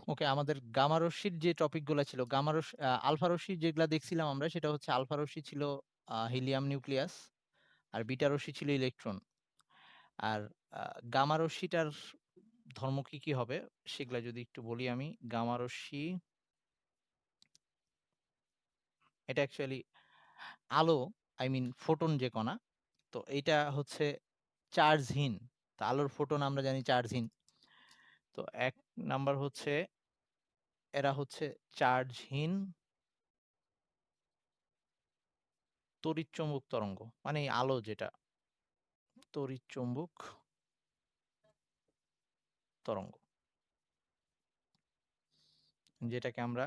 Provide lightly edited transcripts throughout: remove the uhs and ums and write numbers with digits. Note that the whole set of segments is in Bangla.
ওকে, আমাদের গামা রশ্মির যে টপিকগুলা ছিল, আলফা রশ্মি যেগুলা দেখছিলাম আমরা, সেটা হচ্ছে আলফা রশ্মি ছিল হিলিয়াম নিউক্লিয়াস, আর বিটা রশ্মি ছিল ইলেকট্রন। আর গামা রশ্মিটার ধর্ম কি কি হবে সেগুলা যদি একটু বলি আমি। গামা রশ্মি এটা অ্যাকচুয়ালি আলো, আই মিন ফোটন যে কণা, তো এইটা হচ্ছে চার্জহীন। তো আলোর ফোটন আমরা জানি চার্জহীন। তো এক নাম্বার হচ্ছে এরা হচ্ছে চার্জহীন তড়িৎচুম্বক তরঙ্গ, মানে এই আলো যেটা তড়িৎচুম্বক তরঙ্গ, যেটাকে আমরা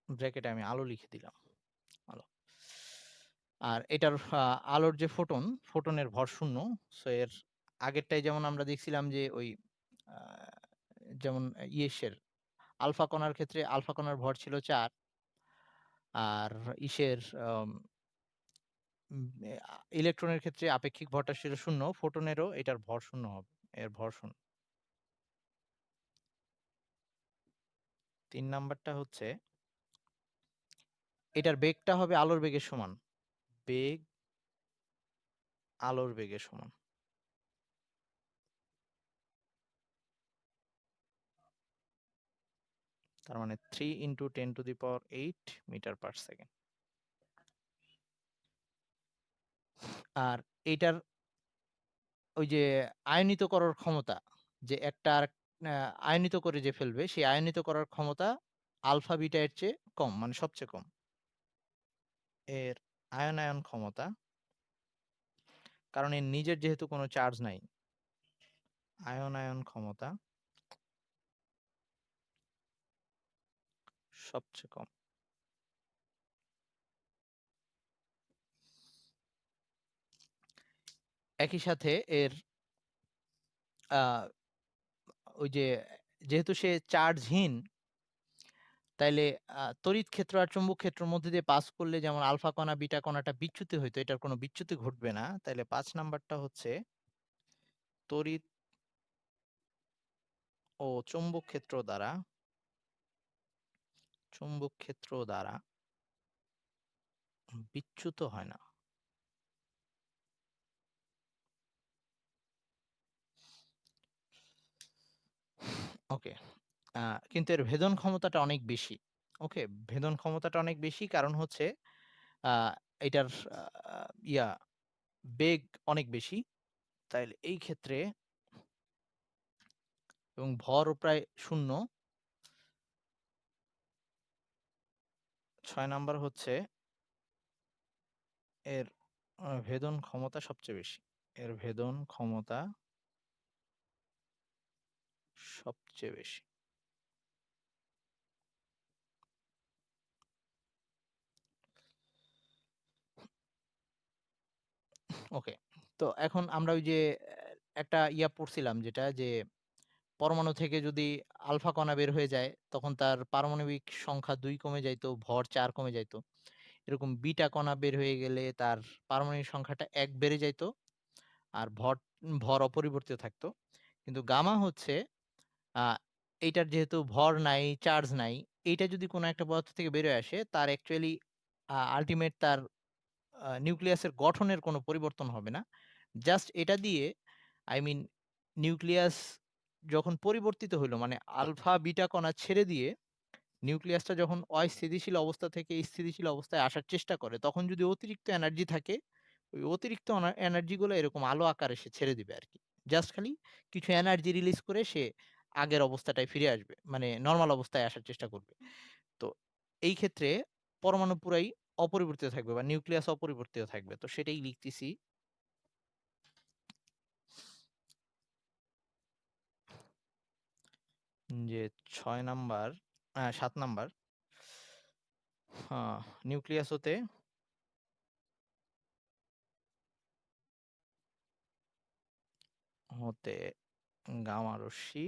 ব্র্যাকেটে আমি আলো লিখে দিলাম, আলো। আর এটার আলোর যে ফোটন, ফোটনের ভর শূন্য। সো এর আগেরটাই যেমন আমরা দেখছিলাম যে ওই আহ, যেমন ইয়েসের আলফা কণার ক্ষেত্রে আলফা কণার ভর ছিল 4, আর ইসের ইলেকট্রনের ক্ষেত্রে আপেক্ষিক ভরটা ছিল 0, ফোটনেরও এটার ভর 0 হবে, এর ভর 0। 3 নাম্বারটা হচ্ছে এটার বেগটা হবে আলোর বেগের সমান, বেগ আলোর বেগের সমান। তার মানে 3 × 10⁸ মিটার পার সেকেন্ড। আর এটার ওই যে আয়নিত করার ক্ষমতা, যে একটা আর আয়নিত করে যে ফেলবে, সেই আয়নিত করার ক্ষমতা আলফা বিটা এর চেয়ে কম, মানে সবচেয়ে কম এর আয়নায়ন ক্ষমতা, কারণ এর নিজের যেহেতু কোনো চার্জ নাই, আয়নায়ন ক্ষমতা সবচেয়ে কম। একই সাথে এর আহ, ওই যে যেহেতু সে চার্জহীন, তাইলে তড়িৎ ক্ষেত্র আর চুম্বক ক্ষেত্রের মধ্যে দিয়ে পাস করলে যেমন আলফা কণা বিটা কণাটা বিচ্যুতি হইতো, এটার কোনো বিচ্যুতি ঘটবে না। তাইলে 5 নাম্বারটা হচ্ছে তড়িৎ ও চুম্বক ক্ষেত্র দ্বারা বিচ্যুত হয় না। ওকে, কিন্তু এর ভেদন ক্ষমতাটা অনেক বেশি। ওকে, ভেদন ক্ষমতাটা অনেক বেশি, কারণ হচ্ছে আহ, এটার ইয়া বেগ অনেক বেশি। তাইলে এই ক্ষেত্রে এবং ভরও প্রায় 0। 6 নাম্বার হচ্ছে এর ভেদন ক্ষমতা সবচেয়ে বেশি, এর ভেদন ক্ষমতা সবচেয়ে বেশি। ওকে, তো এখন আমরা ওই যে একটা ইয়া পড়ছিলাম, যেটা যে পরমাণু থেকে যদি আলফা কণা বের হয়ে যায়, তখন তার পারমাণবিক সংখ্যা 2 কমে যাইতো, ভর 4 কমে যাইতো। এরকম বিটা কণা বের হয়ে গেলে তার পারমাণবিক সংখ্যাটা 1 বেড়ে যাইতো, আর ভর ভর অপরিবর্তিত থাকতো। কিন্তু গামা হচ্ছে আহ এইটার যেহেতু ভর নাই, চার্জ নাই, এইটা যদি কোনো একটা পদার্থ থেকে বের হয়ে আসে, তার অ্যাকচুয়ালি আলটিমেট তার নিউক্লিয়াসের গঠনের কোনো পরিবর্তন হবে না। জাস্ট এটা দিয়ে, আই মিন নিউক্লিয়াস যখন পরিবর্তিত হইলো, মানে আলফা বিটা কণা ছেড়ে দিয়ে নিউক্লিয়াসটা যখন অস্থিতিশীল অবস্থা থেকে স্থিতিশীল অবস্থায় আসার চেষ্টা করে, তখন যদি অতিরিক্ত এনার্জি থাকে, ওই অতিরিক্ত এনার্জি গুলো এরকম আলো আকারে সে ছেড়ে দিবে আর কি। জাস্ট খালি কিছু এনার্জি রিলিজ করে সে আগের অবস্থাটায় ফিরে আসবে, মানে নর্মাল অবস্থায় আসার চেষ্টা করবে। তো এই ক্ষেত্রে পরমাণু পুরাই অপরিবর্তিত থাকবে, বা নিউক্লিয়াস অপরিবর্তিত থাকবে। তো সেটাই লিখতেছি যে 6 নাম্বার, 7 নাম্বার, নিউক্লিয়াস হতে গামা রশ্মি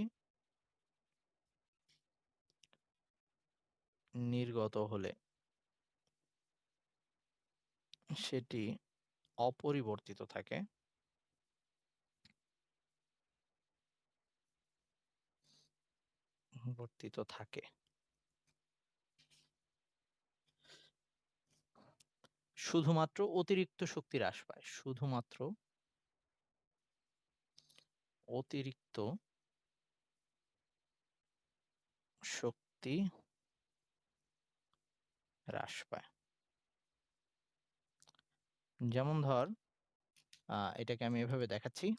নির্গত হলে সেটি অপরিবর্তিত থাকে, পরিবর্তিত থাকে। শুধুমাত্র অতিরিক্ত শক্তি হ্রাস পায়। শুধুমাত্র অতিরিক্ত শক্তি হ্রাস পায়। যেমন ধর এটাকে আমি এভাবে দেখাচ্ছি।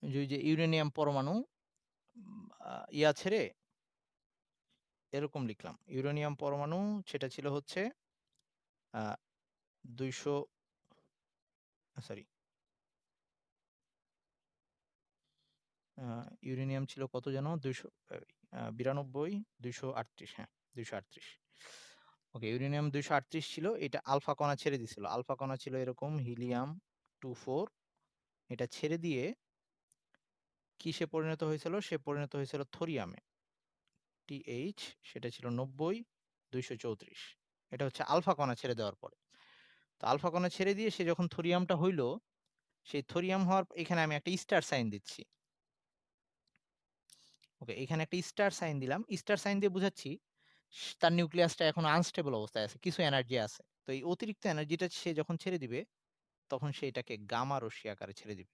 যে ওই যে ইউরেনিয়াম পরমাণু ইয়া ছেড়ে এরকম লিখলাম। ইউরেনিয়াম পরমাণু সেটা ছিল হচ্ছে আ ২০০ সরি আ ইউরেনিয়াম ছিল কত যেন? ২০০ ৯২, ২৩৮ হ্যাঁ, ২৩৮। ওকে, ইউরেনিয়াম ২৩৮ ছিল। এটা আলফা কণা ছেড়ে দিছিল। আলফা কণা ছিল এরকম হিলিয়াম-24, এটা ছেড়ে দিয়ে কিসে পরিণত হয়েছিল? সে পরিণত হয়েছিল থোরিয়ামে। টিএইচ সেটা ছিল ৯০, ২৩৪। এটা হচ্ছে আলফা কণা ছেড়ে দেওয়ার পরে। তো আলফা কণা ছেড়ে দিয়ে সে যখন থোরিয়ামটা হইল, সেই থোরিয়াম হওয়ার এখানে আমি একটা স্টার সাইন দিচ্ছি। ওকে, এখানে একটা স্টার সাইন দিলাম। স্টার সাইন দিয়ে বুঝাচ্ছি তার নিউক্লিয়াসটা এখনো আনস্টেবল অবস্থায় আছে। কিছু এনার্জি আছে। তো এই অতিরিক্ত এনার্জিটা সে যখন ছেড়ে দিবে, তখন সে এটাকে গামা রশ্মি আকারে ছেড়ে দিবে।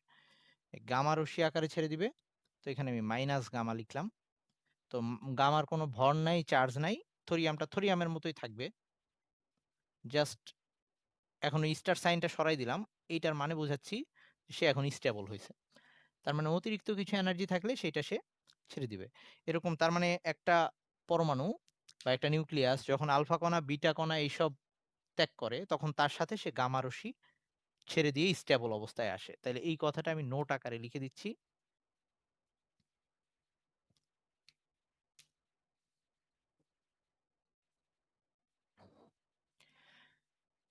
এই গামা রশ্মি আকারে ছেড়ে দিবে। তো এখানে আমি মাইনাস গামা লিখলাম। তো গামার কোনো ভর নাই, চার্জ নাই। থোরিয়ামটা থোরিয়ামের মতোই থাকবে। জাস্ট এখন ওই স্টার সাইনটা সরাই দিলাম। এইটার মানে বোঝাচ্ছি সে এখন স্টেবল হইছে। তার মানে অতিরিক্ত কিছু এনার্জি থাকলে সেটা সে ছেড়ে দিবে। এরকম তার মানে একটা পরমাণু বা একটা নিউক্লিয়াস যখন আলফা কণা, বিটা কণা এইসব ত্যাগ করে, তখন তার সাথে সে গামা রশ্মি ছেড়ে দিয়ে স্টেবল অবস্থায় আসে। তাইলে এই কথাটা আমি নোট আকারে লিখে দিচ্ছি।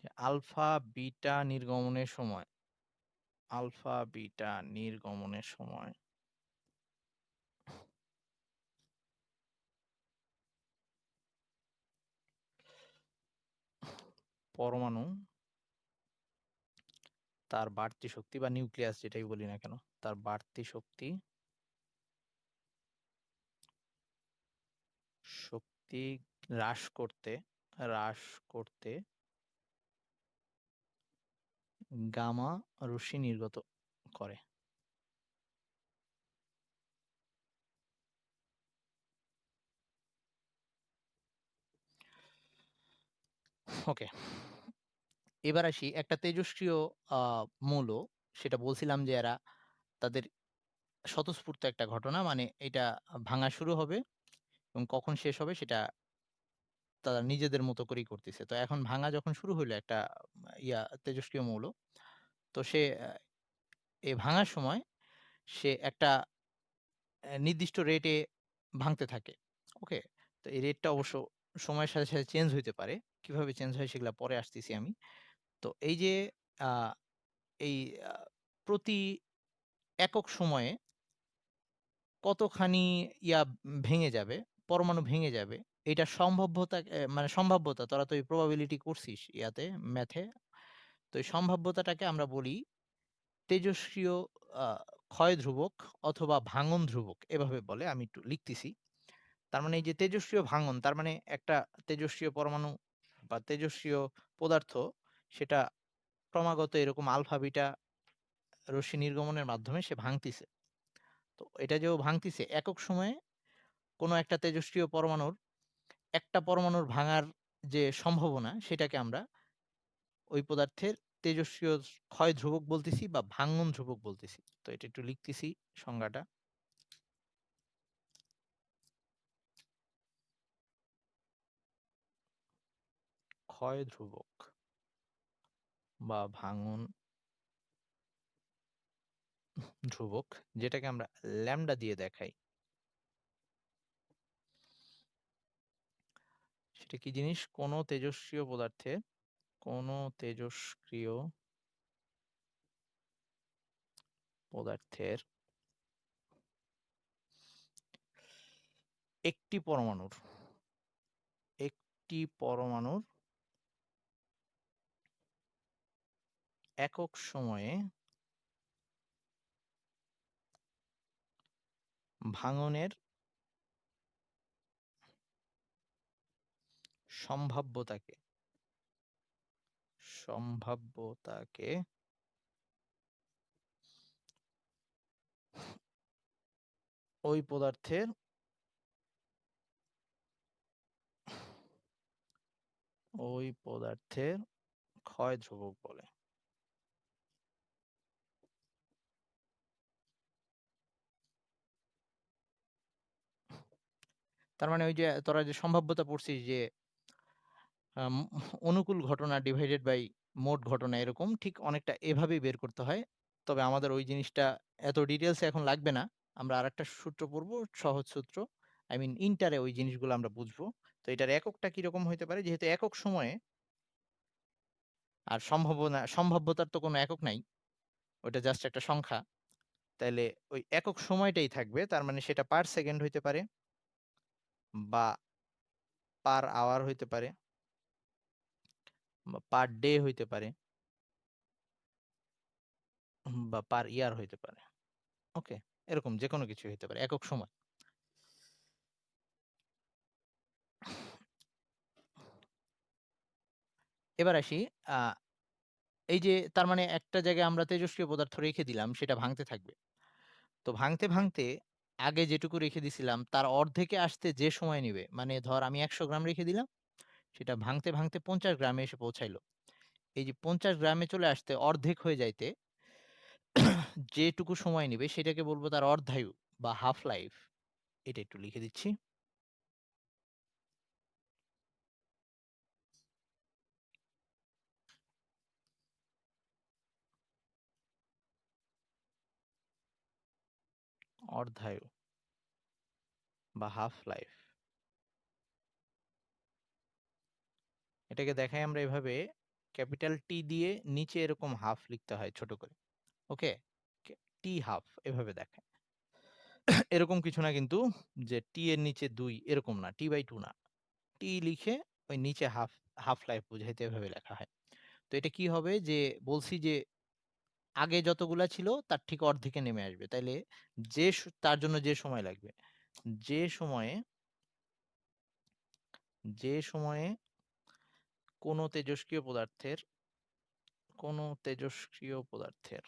যে আলফা বিটা নির্গমনের সময় পরমাণু তার বাড়তি শক্তি বা নিউক্লিয়াস যেটাই বলি না কেন, তার বাড়তি শক্তি হ্রাস করতে হ্রাস করতে গামা রশ্মি নির্গত করে। ওকে, এবার আসি একটা তেজস্ক্রিয় মৌল, সেটা বলছিলাম যে এরা তাদের স্বতঃস্ফূর্ত একটা ঘটনা, মানে এটা ভাঙা শুরু হবে এবং কখন শেষ হবে সেটা তারা নিজেদের মতো করেই করতেছে। তো এখন ভাঙা যখন শুরু হইলো একটা তেজস্ক্রিয় মৌল, তো সে এই ভাঙার সময় সে একটা নির্দিষ্ট রেটে ভাঙতে থাকে। ওকে? তো এই রেটটা অবশ্য সময়ের সাথে, সাথে চেঞ্জ হইতে পারে। কিভাবে চেঞ্জ হয় সেগুলা পরে আসতেছি আমি। তো এই যে আ এই আ প্রতি একক সময়ে কতখানি ভেঙে যাবে, পরমাণু ভেঙে যাবে, এটার সম্ভাব্যতা মানে সম্ভাব্যতা তোরা তো এই প্রবাবিলিটি করছিস ম্যাথে। তো এই সম্ভাব্যতাটাকে আমরা বলি তেজস্ক্রিয় আ ক্ষয় ধ্রুবক অথবা ভাঙন ধ্রুবক এভাবে বলে। আমি একটু লিখতেছি। তার মানে এই যে তেজস্ক্রিয় ভাঙন, তার মানে একটা তেজস্ক্রিয় পরমাণু বা তেজস্ক্রিয় পদার্থ সেটা ক্রমাগত এরকম আলফা বিটা রশ্মি নির্গমনের মাধ্যমে সে ভাঙতিছে। তো এটা যে ও ভাঙতিছে একক সময়ে কোনো একটা তেজস্ক্রিয় পরমাণুর একটা পরমাণুর ভাঙার যে সম্ভাবনা সেটাকে আমরা ওই পদার্থের তেজস্ক্রিয় ক্ষয় ধ্রুবক বলতেছি বা ভাঙন ধ্রুবক বলতেছি। তো এটা একটু লিখতেছি সংজ্ঞাটা। ক্ষয় ধ্রুবক বা ভাঙন ধ্রুবক, যেটাকে আমরা ল্যামডা দিয়ে দেখাই। সেটা কি জিনিস? কোনো তেজস্ক্রিয় পদার্থের একটি পরমাণুর একটি পরমাণুর একক সময়ে ভাঙনের সম্ভাব্যতাকে সম্ভাব্যতাকে ওই পদার্থের ক্ষয় ধ্রুবক বলে। তার মানে ওই যে তোরা যে সম্ভাব্যতা পড়ছিস যে আম অনুকূল ঘটনা ডিভাইডেড বাই মোট ঘটনা, এরকম ঠিক অনেকটা এভাবেই বের করতে হয়। তবে আমাদের ওই জিনিসটা এত ডিটেইলস এ এখন লাগবে না। আমরা আরেকটা সূত্র পড়বো, সহজ সূত্র। আই মিন ইন্টারে ওই জিনিসগুলো আমরা বুঝবো। তো এটার এককটা কিরকম হইতে পারে? যেহেতু একক সময়ে আর সম্ভাব্যতার তো কোনো একক নাই। ওইটা জাস্ট একটা সংখ্যা। তাইলে ওই একক সময়টাই থাকবে। তার মানে সেটা পার সেকেন্ড হইতে পারে বা পার আওয়ার হইতে পারে বা পার ডে হইতে পারে বা পার ইয়ার হইতে পারে। ওকে? এরকম যেকোনো কিছু হইতে পারে একক সময়। এবার আসি, আ এই যে তার মানে একটা জায়গায় আমরা তেজস্ক্রিয় পদার্থ রেখে দিলাম, সেটা ভাঙতে থাকবে। তো ভাঙতে আগে যেটুকু রেখে দিছিলাম তার অর্ধেকে আসতে যে সময় নিবে, মানে ধর আমি ১০০ গ্রাম রেখে দিলাম, সেটা ভাঙতে ৫০ গ্রামে এসে পৌঁছাইলো। এই যে ৫০ গ্রামে চলে আসতে অর্ধেক হয়ে যাইতে যেটুকু সময় নিবে সেটাকে বলব তার অর্ধায়ু বা হাফ লাইফ। এটা একটু লিখে দিচ্ছি। অর্ধায়ু বা হাফ লাইফ। এটাকে দেখাই আমরা এভাবে, ক্যাপিটাল টি দিয়ে নিচে এরকম হাফ লিখতে হয় ছোট করে। ওকে? টি হাফ এভাবে দেখায়। এরকম কিছু না কিন্তু যে টি এর নিচে ২ এরকম না, টি/2 না। টি লিখে ওই নিচে হাফ লাইফ বুঝাইতে এভাবে লেখা হয়। তো এটা কি হবে যে বলছি যে আগে যতগুলা ছিল তার ঠিক অর্ধেকে নেমে আসবে। তাইলে তার জন্য যে সময় লাগবে। যে সময়ে যে সময়ে কোনো তেজস্ক্রিয় পদার্থের কোনো তেজস্ক্রিয় পদার্থের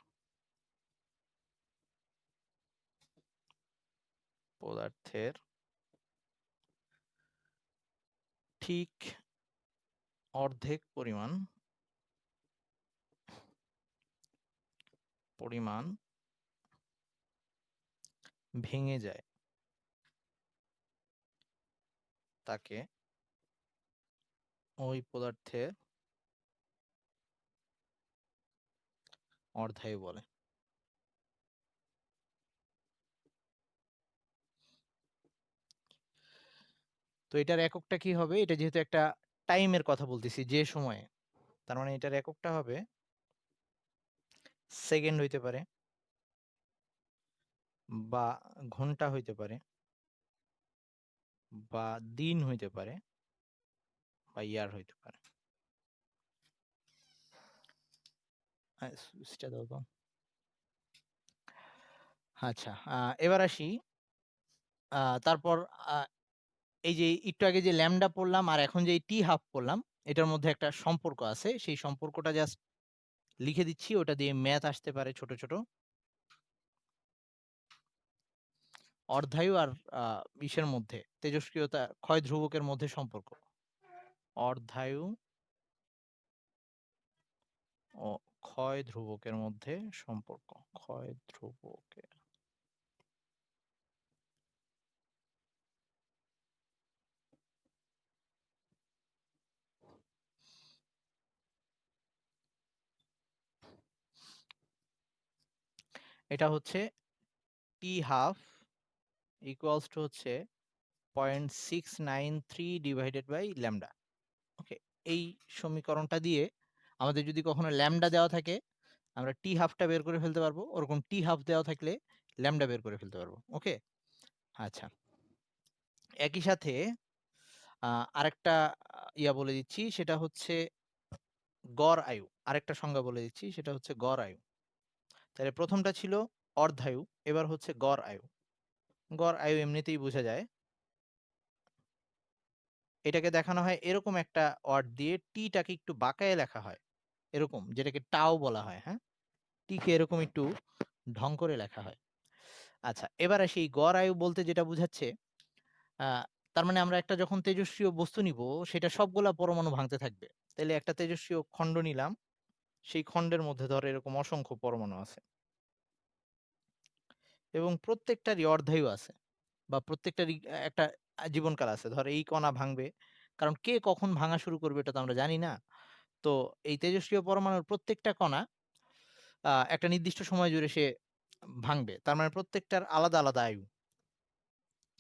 ঠিক অর্ধেক পরিমাণ ভেঙে যায়, তাকে ওই পদার্থের অর্ধায়ু বলে। তো এটার এককটা কি হবে? এটা যেহেতু একটা টাইমের কথা বলতেছি, যে সময়ে, তার মানে এটার এককটা হবে সেকেন্ড হইতে পারে বা ঘন্টা হইতে পারে বা দিন হইতে পারে বা ইয়ার হইতে পারে। সুইচটা দাও তো। আচ্ছা, এবার আসি, তারপর আ এই যে একটু আগে যে ল্যামডা পড়লাম আর এখন যে টি হাফ পড়লাম, এটার মধ্যে একটা সম্পর্ক আছে। সেই সম্পর্কটা জাস্ট লিখে দিচ্ছি। ওটা দিয়ে ম্যাথ আসতে পারে ছোট। অর্ধায়ু আর আ ইসের মধ্যে তেজস্ক্রিয়তা ক্ষয় ধ্রুবকের মধ্যে সম্পর্ক। অর্ধায়ু ও ক্ষয় ধ্রুবকের মধ্যে সম্পর্ক। ক্ষয় ধ্রুবকের। এটা হচ্ছে টি হাফ ইকুয়ালস টু হচ্ছে 0.693 ডিভাইডেড বাই ল্যামডা। ওকে? এই সমীকরণটা দিয়ে আমাদের যদি কখনো ল্যামডা দেওয়া থাকে, আমরা টি হাফটা বের করে ফেলতে পারবো। ওরকম টি হাফ দেওয়া থাকলে ল্যামডা বের করে ফেলতে পারবো। ওকে? আচ্ছা। একই সাথে আ আরেকটা বলে দিচ্ছি, সেটা হচ্ছে গড় আয়ু। আরেকটা সংজ্ঞা বলে দিচ্ছি, সেটা হচ্ছে গড় আয়ু। তাহলে প্রথমটা ছিল অর্ধায়ু, এবার হচ্ছে গড় আয়ু। গড় আয়ু এমনিতেই বোঝা যায়। এটাকে দেখানো হয় এরকম একটা ওয়ার্ড দিয়ে, টি-টাকে একটু বাঁকায়ে লেখা হয়। এরকম, যেটাকে টাও বলা হয়, হ্যাঁ? টি-কে এরকম একটু ঢং করে লেখা হয়। আচ্ছা, এবার আসি এই গড় আয়ু বলতে যেটা বুঝাচ্ছে, আ তার মানে আমরা একটা যখন তেজস্ক্রিয় বস্তু নিবো, সেটা সবগুলা পরমাণু ভাঙতে থাকবে। তাইলে একটা তেজস্ক্রিয় খন্ড নিলাম, সেই খন্ডের মধ্যে ধর এরকম অসংখ্য পরমাণু আছে। এবং প্রত্যেকটারই অর্ধায়ু আছে, বা প্রত্যেকটারই একটা জীবনকাল আছে। ধর এই কণা ভাঙবে, কারণ কে কখন ভাঙা শুরু করবে এটা তো আমরা জানি না। তো এই তেজস্ক্রিয় পরমাণুর প্রত্যেকটা কণা একটা নির্দিষ্ট সময় জুড়ে সে ভাঙবে। তার মানে প্রত্যেকটার আলাদা, আলাদা আয়ু।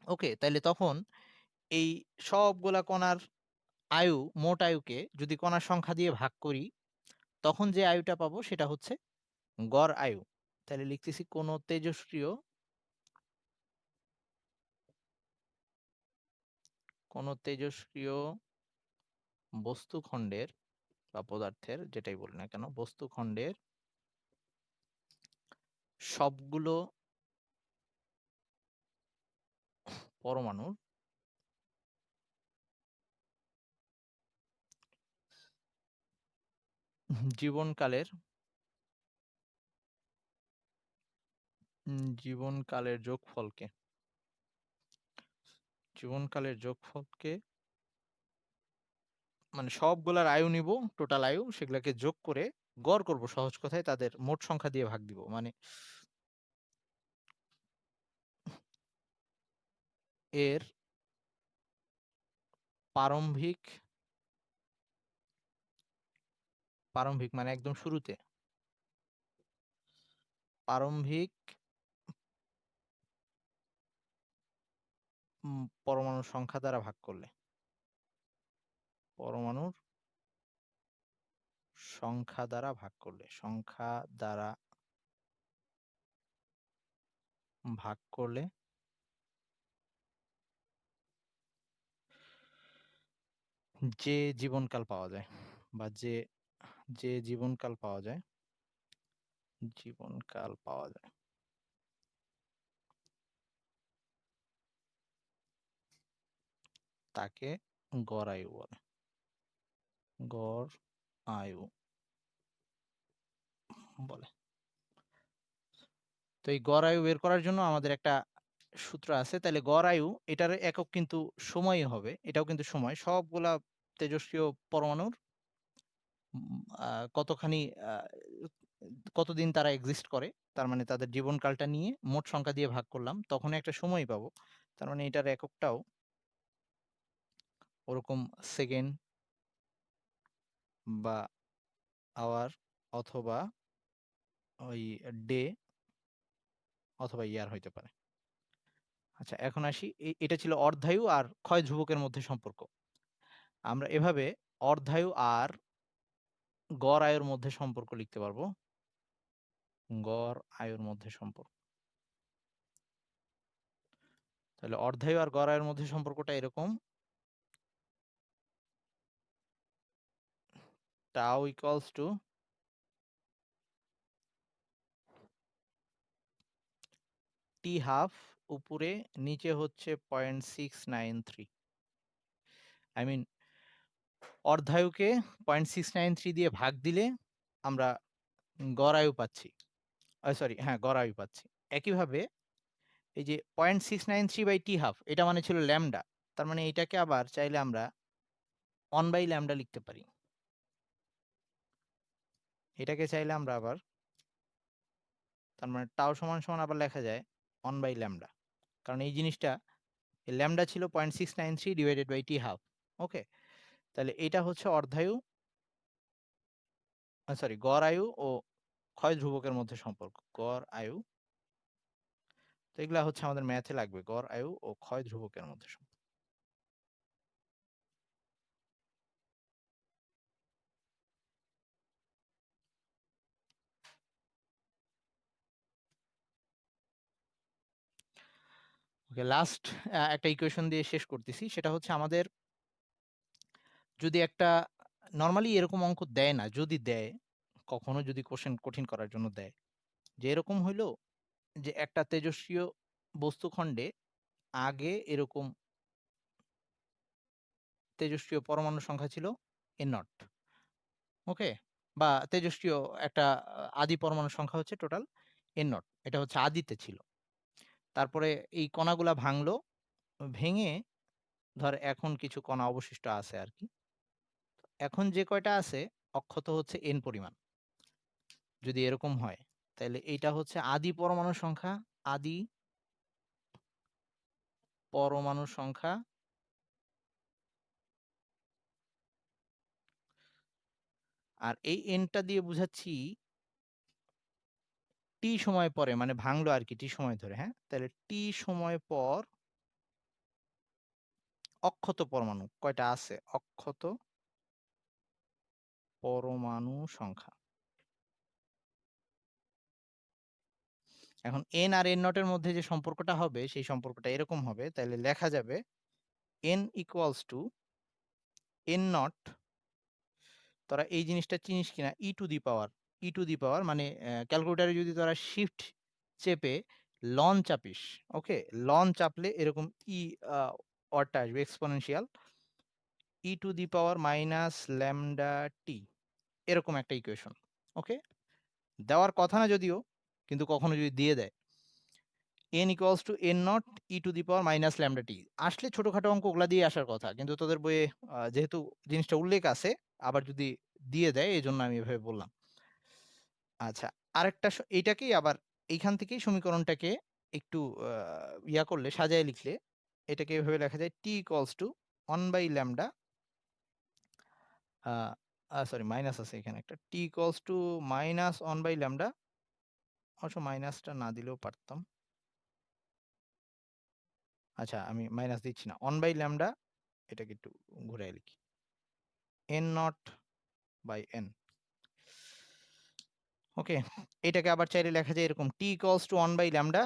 ওকে? তাইলে তখন এই সবগুলা কণার আয়ু, মোট আয়ুকে যদি কণার সংখ্যা দিয়ে ভাগ করি, তখন যে আয়ুটা পাবো সেটা হচ্ছে গড় আয়ু। তাহলে লিখতেছি কোন তেজস্ক্রিয় বস্তু খণ্ডের বা পদার্থের, যেটাই বলি না কেন, বস্তু খণ্ডের সবগুলো পরমাণুর জীবনকালের জীবনকালের যোগফলকে মানে সবগুলার আয়ু নিব, টোটাল আয়ু, সেগুলাকে যোগ করে গড় করব, সহজ কথায় তাদের মোট সংখ্যা দিয়ে ভাগ দিব। মানে এর প্রারম্ভিক প্রারম্ভিক মানে একদম শুরুতে প্রারম্ভিক পরমাণুর সংখ্যা দ্বারা ভাগ করলে, পরমাণুর সংখ্যা দ্বারা ভাগ করলে যে জীবনকাল পাওয়া যায়, বা যে জীবনকাল পাওয়া যায় তাকে গড় আয়ু বলে। গড় আয়ু বলে। তো এই গড় আয়ু বের করার জন্য আমাদের একটা সূত্র আছে। তাহলে গড় আয়ু, এটার একক কিন্তু সময়ই হবে। এটাও কিন্তু সময়। সবগুলা তেজস্ক্রিয় পরমাণুর উম আ কতখানি আ কতদিন তারা এক্সিস্ট করে, তার মানে তাদের জীবনকালটা নিয়ে মোট সংখ্যা দিয়ে ভাগ করলাম, তখন একটা সময় পাবো। তার মানে এটার এককটাও ওরকম সেকেন্ড বা আওয়ার অথবা ওই ডে অথবা ইয়ার হইতে পারে। আচ্ছা, এখন আসি, এটা ছিল অর্ধায়ু আর ক্ষয় ধ্রুবকের মধ্যে সম্পর্ক। আমরা এভাবে অর্ধায়ু আর গড় আয়ুর মধ্যে সম্পর্ক লিখতে পারবো। গড় আয়ুর মধ্যে সম্পর্ক। তাহলে অর্ধায়ু আর গড় আয়ুর মধ্যে সম্পর্কটা এরকম: tau equals to T half, উপরে নিচে হচ্ছে 0.693। আই মিন অর্ধায়ুকে 0.693 দিয়ে ভাগ দিলে আমরা গড় আয়ু পাচ্ছি। সরি, হ্যাঁ, গড় আয়ু পাচ্ছি। একইভাবে এই যে 0.693/t½ এটা মানে ছিল ল্যামডা। তার মানে এটাকে আবার চাইলে আমরা 1/λ লিখতে পারি। এটাকে চাইলে আমরা আবার, তার মানে টাউ সমান সমান আবার লেখা যায় 1/λ। কারণ এই জিনিসটা, এই ল্যামডা ছিল 0.693/t²। ওকে? তাহলে এটা হচ্ছে অর্ধায়ু, সরি, গড় আয়ু ও ক্ষয় ধ্রুবকের মধ্যে সম্পর্ক। গড় আয়ু, তো এগুলা হচ্ছে আমাদের ম্যাথে লাগবে, গড় আয়ু ও ক্ষয় ধ্রুবকের মধ্যে সম্পর্ক। ওকে, লাস্ট একটা ইকুয়েশন দিয়ে শেষ করতেছি। সেটা হচ্ছে আমাদের যদি একটা নরমালি এরকম অঙ্ক দেয় না। যদি দেয়, কখনো যদি কোশ্চেন কঠিন করার জন্য দেয়। যে এরকম হইলো যে একটা তেজস্ক্রিয় বস্তুখণ্ডে আগে এরকম তেজস্ক্রিয় পরমাণুর সংখ্যা ছিল n0, ওকে? বা তেজস্ক্রিয় একটা আদি পরমাণুর সংখ্যা হচ্ছে টোটাল n0। এটা হচ্ছে আদিতে ছিল। তারপরে এই কণাগুলা ভাঙলো, ভেঙে ধর এখন কিছু কণা অবশিষ্ট আছে আরকি। এখন যে কয়টা আছে অক্ষত হচ্ছে n পরিমাণ। যদি এরকম হয়, তাইলে এইটা হচ্ছে আদি পরমাণুর সংখ্যা, আদি পরমাণুর সংখ্যা। আর এই n টা দিয়ে বুঝাচ্ছি t সময় পরে, মানে ভাঙলো আরকি t সময় ধরে, হ্যাঁ? তাহলে t সময় পর অক্ষত পরমাণু কয়টা আছে? অক্ষত পরমাণু সংখ্যা। এখন n আর n0 এর মধ্যে যে সম্পর্কটা হবে সেই সম্পর্কটা এরকম হবে। তাইলে লেখা যাবে n equals to n0, তোরা এই জিনিসটা চিনিস কিনা, e to the power, e to the power মানে ক্যালকুলেটরে যদি তোরা শিফট চেপে লন চাপিস, ওকে? লন চাপলে এরকম ই ওয়ার্ডটা আসবে, exponential e to the power minus lambda t, এরকম একটা ইকুয়েশন, ওকে? দেওয়ার কথা না যদিও, কিন্তু কখনো যদি দিয়ে দেয় n equals to n nought e to the power minus lambda t, আসলে ছোটখাটো অঙ্ক ওগুলা দিয়ে আসার কথা, কিন্তু তোদের বইয়ে যেহেতু জিনিসটা উল্লেখ আছে, আবার যদি দিয়ে দেয় এই জন্য আমি এভাবে বললাম। আচ্ছা, আরেকটা এইটাকেই আবার এইখান থেকেই সমীকরণটাকে একটু ইয়া করলে, সাজায় লিখলে এটাকে এভাবে লেখা যায় t equals to 1 by lambda, sorry minus আছে এখানে একটা, t equals to minus 1 by lambda, অবশ্য মাইনাসটা না দিলেও পারতাম। আচ্ছা, আমি মাইনাস দিচ্ছি না, 1 বাই ল্যামডা, এটাকে একটু ঘুরাই লিখি, n not by n, okay? এটাকে আবার চাইলে লেখা যায় এরকম, t equals to 1 by lambda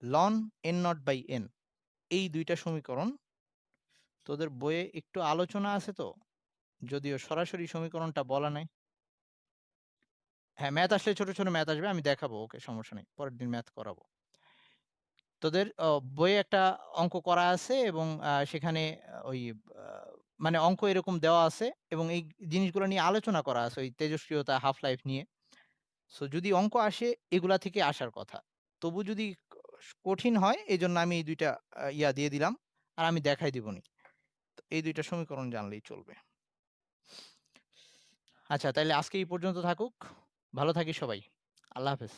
ln n not by n। এই দুইটা সমীকরণ তোদের বইয়ে একটু আলোচনা আছে তো, যদিও সরাসরি সমীকরণটা বলা নাই। হ্যাঁ, ম্যাথ আসলে ছোট ছোট ম্যাথ আসবে, আমি দেখাবো, ওকে? সমস্যা নেই, পরের দিন ম্যাথ করাবো। তোদের বইয়ে একটা অঙ্ক করা আছে এবং সেখানে ওই মানে অঙ্ক এরকম দেওয়া আছে এবং এই জিনিসগুলো নিয়ে আলোচনা করা আছে, ওই তেজস্ক্রিয়তা, হাফ লাইফ নিয়ে। সো যদি অঙ্ক আসে এগুলা থেকে আসার কথা। তবু যদি কঠিন হয় এজন্য আমি এই ২ টা ইয়া দিয়ে দিলাম, আর আমি দেখাই দিবনি। তো এই ২ টা সমীকরণ জানলেই চলবে। আচ্ছা, তাইলে আজকে এই পর্যন্ত থাকুক। ভালো থাকিস সবাই। আল্লাহ হাফেজ।